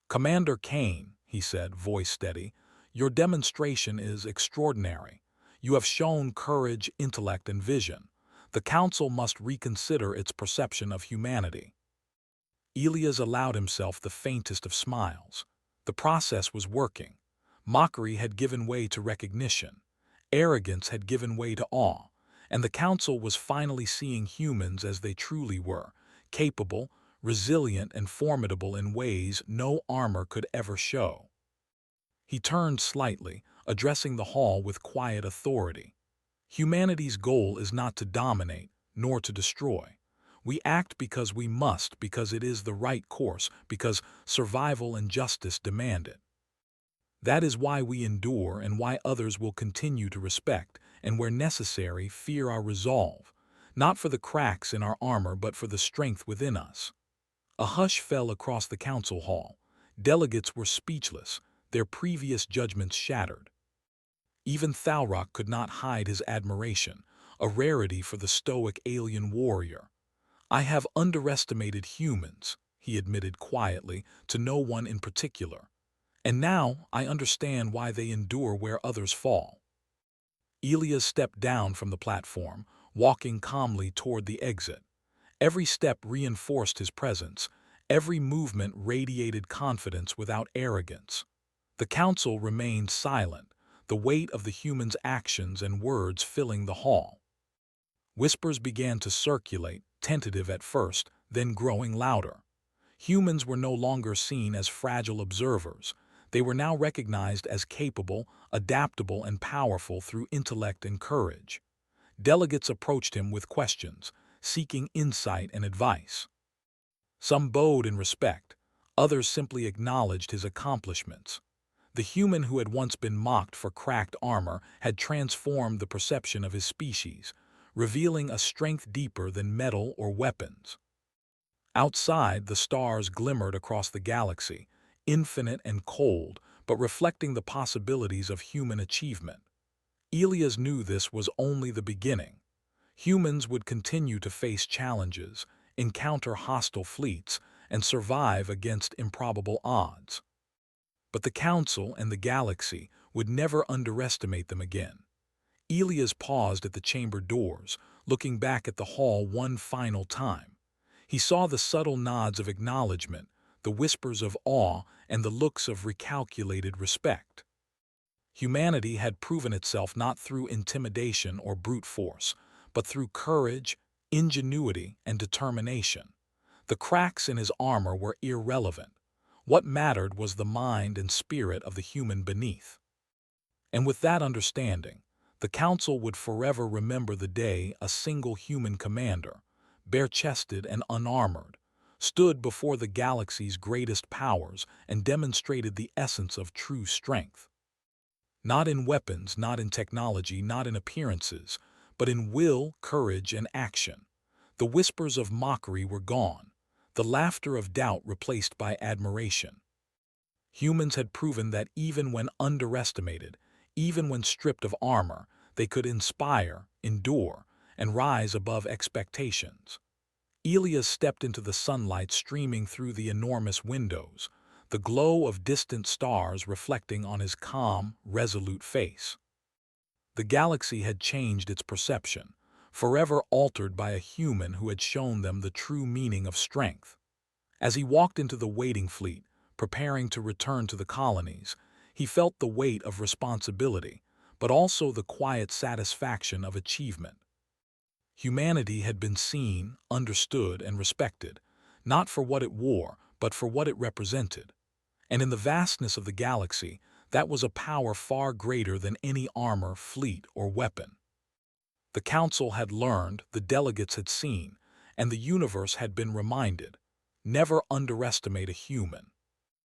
"Commander Kane," he said, voice steady, "your demonstration is extraordinary. You have shown courage, intellect, and vision. The council must reconsider its perception of humanity." Elias allowed himself the faintest of smiles. The process was working. Mockery had given way to recognition. Arrogance had given way to awe. And the council was finally seeing humans as they truly were, capable, resilient, and formidable in ways no armor could ever show. He turned slightly, addressing the hall with quiet authority. "Humanity's goal is not to dominate, nor to destroy. We act because we must, because it is the right course, because survival and justice demand it. That is why we endure and why others will continue to respect, and where necessary, fear our resolve, not for the cracks in our armor but for the strength within us." A hush fell across the council hall. Delegates were speechless, their previous judgments shattered. Even Thalrock could not hide his admiration, a rarity for the stoic alien warrior. "I have underestimated humans," he admitted quietly, to no one in particular. "And now I understand why they endure where others fall." Elias stepped down from the platform, walking calmly toward the exit. Every step reinforced his presence. Every movement radiated confidence without arrogance. The council remained silent, the weight of the human's actions and words filling the hall. Whispers began to circulate, tentative at first, then growing louder. Humans were no longer seen as fragile observers. They were now recognized as capable, adaptable, and powerful through intellect and courage. Delegates approached him with questions, seeking insight and advice. Some bowed in respect, others simply acknowledged his accomplishments. The human who had once been mocked for cracked armor had transformed the perception of his species, revealing a strength deeper than metal or weapons. Outside, the stars glimmered across the galaxy, infinite and cold, but reflecting the possibilities of human achievement. Elias knew this was only the beginning. Humans would continue to face challenges, encounter hostile fleets, and survive against improbable odds. But the Council and the galaxy would never underestimate them again. Elias paused at the chamber doors, looking back at the hall one final time. He saw the subtle nods of acknowledgement, the whispers of awe, and the looks of recalculated respect. Humanity had proven itself not through intimidation or brute force, but through courage, ingenuity, and determination. The cracks in his armor were irrelevant. What mattered was the mind and spirit of the human beneath. And with that understanding, the Council would forever remember the day a single human commander, bare-chested and unarmored, stood before the galaxy's greatest powers and demonstrated the essence of true strength. Not in weapons, not in technology, not in appearances, but in will, courage, and action. The whispers of mockery were gone, the laughter of doubt replaced by admiration. Humans had proven that even when underestimated, even when stripped of armor, they could inspire, endure, and rise above expectations. Elias stepped into the sunlight streaming through the enormous windows, the glow of distant stars reflecting on his calm, resolute face. The galaxy had changed its perception, forever altered by a human who had shown them the true meaning of strength. As he walked into the waiting fleet, preparing to return to the colonies, he felt the weight of responsibility, but also the quiet satisfaction of achievement. Humanity had been seen, understood, and respected, not for what it wore, but for what it represented. And in the vastness of the galaxy, that was a power far greater than any armor, fleet, or weapon. The Council had learned, the delegates had seen, and the universe had been reminded: never underestimate a human.